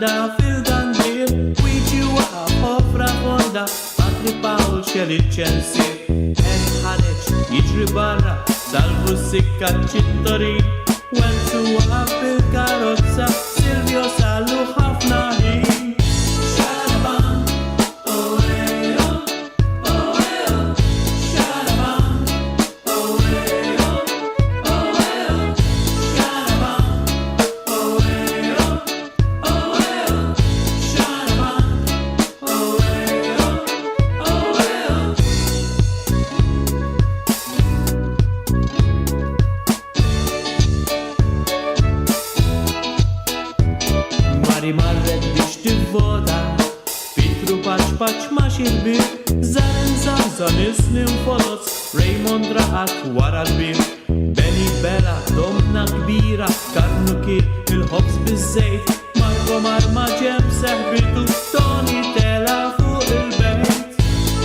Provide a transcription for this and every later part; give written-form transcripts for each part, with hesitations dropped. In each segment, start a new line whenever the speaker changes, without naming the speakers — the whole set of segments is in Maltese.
Fernanda fil-gandir Wiċi waqaf ħofra fonda Patri Paul xeliċensi Eri ħareċ jiġri barra Salvu sikka ċittorin Wenzu waqaf bil-karozza Silvio sallu ħafna ħin Xaraban, oejo, oejo Xaraban, oejo, oejo Xaraban, oejo, oejo Xaraban, oejo, oejo Mari marret biex tivvota Pitru paċ ma xilbir Zaren Samson isnin folos Raymond raqat wara l-bir Beni Bella domna kbira Karnu kir il-ħobs bizzejt Marko Marma ġem seħbitu Toni tela fuq il-bejt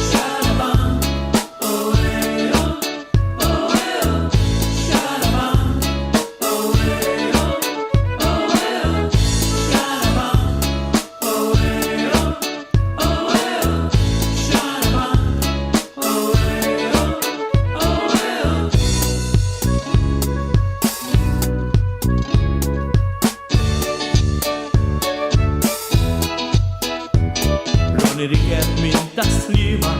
Xaraban, oejo, oejo Xaraban, oejo, oejo Xaraban, oejo, oejo Xaraban, oejo, oejo Roni rikeb min taslima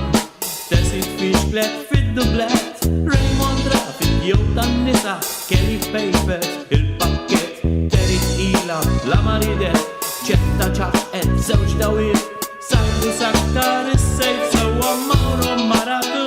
Tesit fiex klet fid-dublet Raymond Rafik jew tan-nisa Kelly Paper il-pakket Terry ila la maridet ċetta ċaċqet zewġ dawir Sallu sakkar is-sejf sewa Mauro Maratu